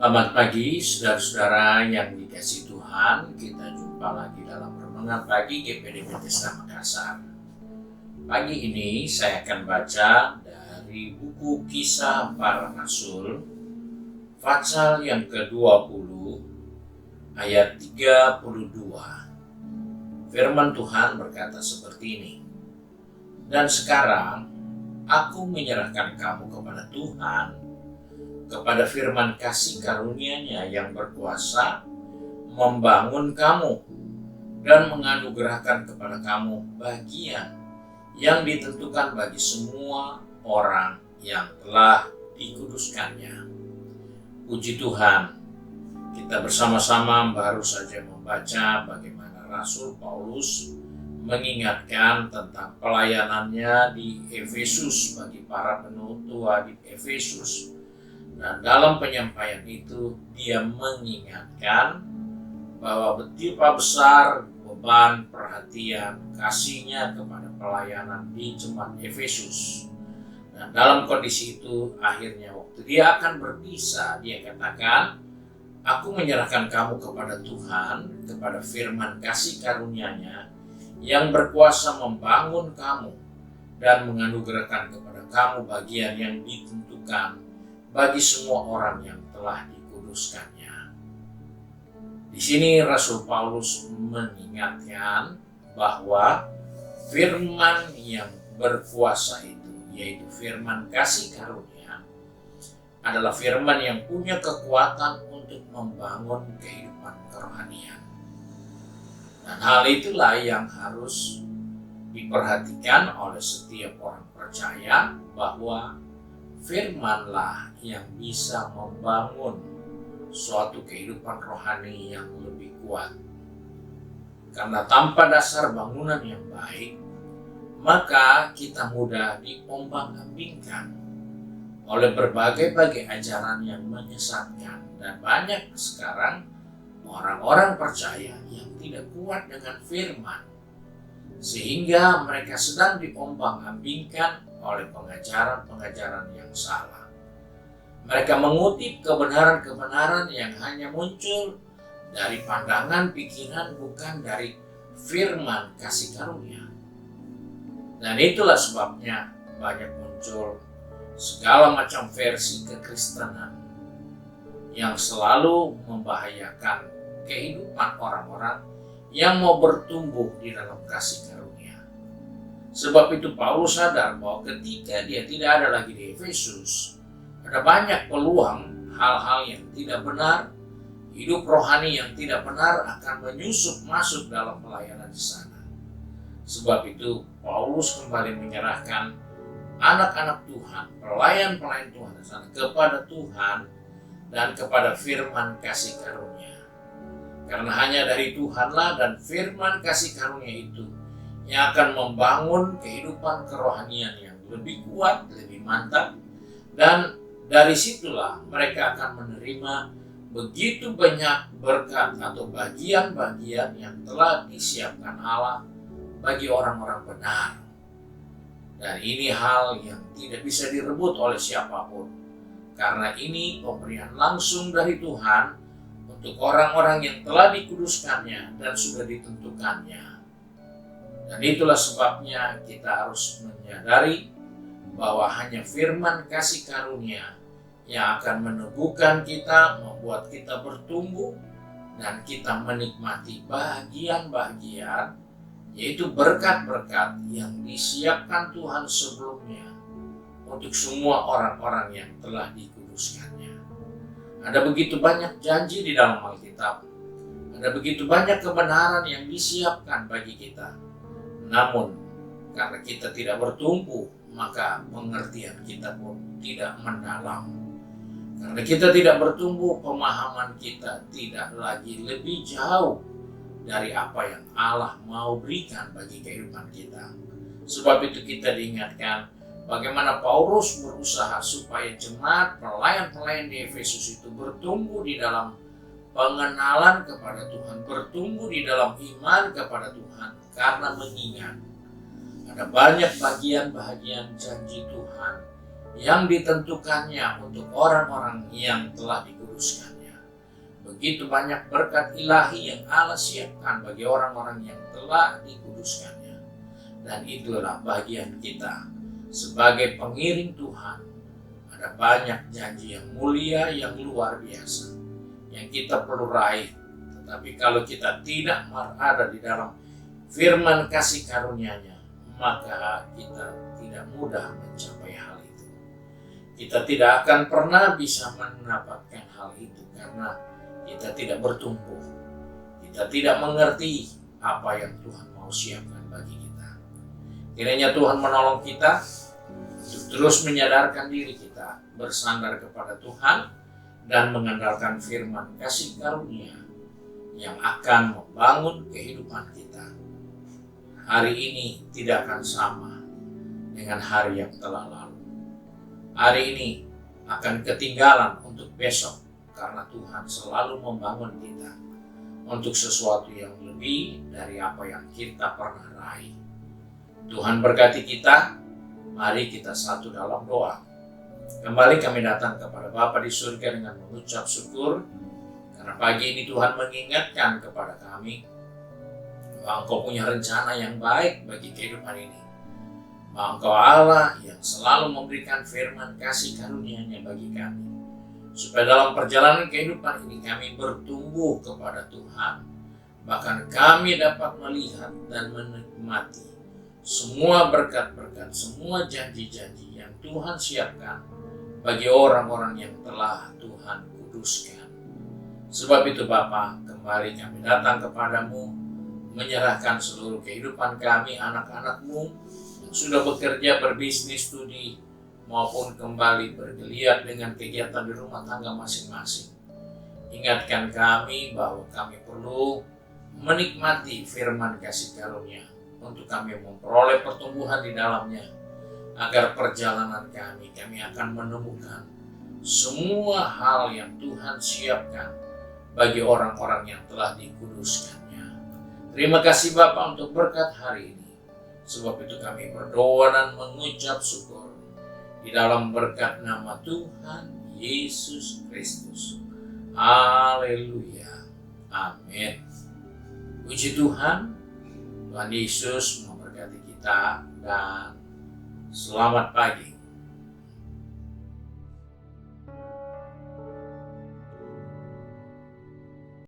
Selamat pagi, saudara-saudara yang dikasihi Tuhan. Kita jumpa lagi dalam Renungan Pagi GPD Bethesda Makassar. Pagi ini saya akan baca dari buku Kisah Para Rasul, pasal yang ke-20, ayat 32. Firman Tuhan berkata seperti ini. Dan sekarang, aku menyerahkan kamu kepada Tuhan, kepada firman kasih karunia-Nya yang berkuasa membangun kamu dan menganugerahkan kepada kamu bagian yang ditentukan bagi semua orang yang telah dikuduskannya. Puji Tuhan, kita bersama-sama baru saja membaca bagaimana Rasul Paulus mengingatkan tentang pelayanannya di Efesus bagi para penutua di Efesus. Dan dalam penyampaian itu dia mengingatkan bahwa betapa besar beban perhatian kasihnya kepada pelayanan di jemaat Efesus. Dan dalam kondisi itu akhirnya waktu dia akan berpisah, dia katakan, aku menyerahkan kamu kepada Tuhan, kepada firman kasih karunia-Nya yang berkuasa membangun kamu dan menganugerahkan kepada kamu bagian yang ditentukan bagi semua orang yang telah dikuduskannya. Di sini Rasul Paulus mengingatkan bahwa firman yang berkuasa itu, yaitu firman kasih karunia, adalah firman yang punya kekuatan untuk membangun kehidupan kerohanian. Dan hal itulah yang harus diperhatikan oleh setiap orang percaya, bahwa firmanlah yang bisa membangun suatu kehidupan rohani yang lebih kuat. Karena tanpa dasar bangunan yang baik, maka kita mudah diombang-ambingkan oleh berbagai ajaran yang menyesatkan. Dan banyak sekarang orang-orang percaya yang tidak kuat dengan firman, sehingga mereka sedang diombang-ambingkan oleh pengajaran-pengajaran yang salah. Mereka mengutip kebenaran-kebenaran yang hanya muncul dari pandangan pikiran, bukan dari firman kasih karunia. Dan itulah sebabnya banyak muncul segala macam versi kekristenan yang selalu membahayakan kehidupan orang-orang yang mau bertumbuh di dalam kasih karunia. Sebab itu Paulus sadar bahwa ketika dia tidak ada lagi di Efesus, ada banyak peluang hal-hal yang tidak benar, hidup rohani yang tidak benar akan menyusup masuk dalam pelayanan di sana. Sebab itu Paulus kembali menyerahkan anak-anak Tuhan, pelayan-pelayan Tuhan di sana kepada Tuhan dan kepada firman kasih karunia. Karena hanya dari Tuhanlah dan firman kasih karunia itu yang akan membangun kehidupan kerohanian yang lebih kuat, lebih mantap, dan dari situlah mereka akan menerima begitu banyak berkat atau bagian-bagian yang telah disiapkan Allah bagi orang-orang benar. Dan ini hal yang tidak bisa direbut oleh siapapun, karena ini pemberian langsung dari Tuhan untuk orang-orang yang telah dikuduskannya dan sudah ditentukannya. Dan itulah sebabnya kita harus menyadari bahwa hanya firman kasih karunia yang akan meneguhkan kita, membuat kita bertumbuh, dan kita menikmati bagian-bagian, yaitu berkat-berkat yang disiapkan Tuhan sebelumnya untuk semua orang-orang yang telah dikuduskannya. Ada begitu banyak janji di dalam Alkitab, ada begitu banyak kebenaran yang disiapkan bagi kita. Namun, karena kita tidak bertumbuh, maka pengertian kita pun tidak mendalam. Karena kita tidak bertumbuh, pemahaman kita tidak lagi lebih jauh dari apa yang Allah mau berikan bagi kehidupan kita. Sebab itu kita diingatkan bagaimana Paulus berusaha supaya jemaat pelayan-pelayan di Efesus itu bertumbuh di dalam pengenalan kepada Tuhan, bertumbuh di dalam iman kepada Tuhan, karena mengingat ada banyak bagian-bagian janji Tuhan yang ditentukannya untuk orang-orang yang telah dikuduskannya. Begitu banyak berkat ilahi yang Allah siapkan bagi orang-orang yang telah dikuduskannya. Dan itulah bagian kita sebagai pengiring Tuhan. Ada banyak janji yang mulia, yang luar biasa, yang kita perlu raih. Tetapi kalau kita tidak ada di dalam firman kasih karunia-Nya, maka kita tidak mudah mencapai hal itu. Kita tidak akan pernah bisa mendapatkan hal itu karena kita tidak bertumbuh. Kita tidak mengerti apa yang Tuhan mau siapkan bagi kita. Kiranya Tuhan menolong kita untuk terus menyadarkan diri kita, bersandar kepada Tuhan, dan mengandalkan firman kasih karunia yang akan membangun kehidupan kita. Hari ini tidak akan sama dengan hari yang telah lalu. Hari ini akan ketinggalan untuk besok, karena Tuhan selalu membangun kita untuk sesuatu yang lebih dari apa yang kita pernah raih. Tuhan berkati kita. Mari kita satu dalam doa. Kembali kami datang kepada Bapa di surga dengan mengucap syukur, karena pagi ini Tuhan mengingatkan kepada kami bahwa Engkau punya rencana yang baik bagi kehidupan ini. Bahwa Engkau Allah yang selalu memberikan firman kasih karunia-Nya bagi kami, supaya dalam perjalanan kehidupan ini kami bertumbuh kepada Tuhan. Bahkan kami dapat melihat dan menikmati semua berkat-berkat, semua janji-janji yang Tuhan siapkan bagi orang-orang yang telah Tuhan kuduskan. Sebab itu Bapa, kembali kami datang kepadamu, menyerahkan seluruh kehidupan kami, anak-anak-Mu yang sudah bekerja, berbisnis, studi, maupun kembali bergeliat dengan kegiatan di rumah tangga masing-masing. Ingatkan kami bahwa kami perlu menikmati firman kasih karunia untuk kami memperoleh pertumbuhan di dalamnya, agar perjalanan kami akan menemukan semua hal yang Tuhan siapkan bagi orang-orang yang telah dikuduskannya. Terima kasih Bapa untuk berkat hari ini. Sebab itu kami berdoa dan mengucap syukur di dalam berkat nama Tuhan Yesus Kristus. Haleluya. Amin. Puji Tuhan. Tuhan Yesus memberkati kita dan selamat pagi.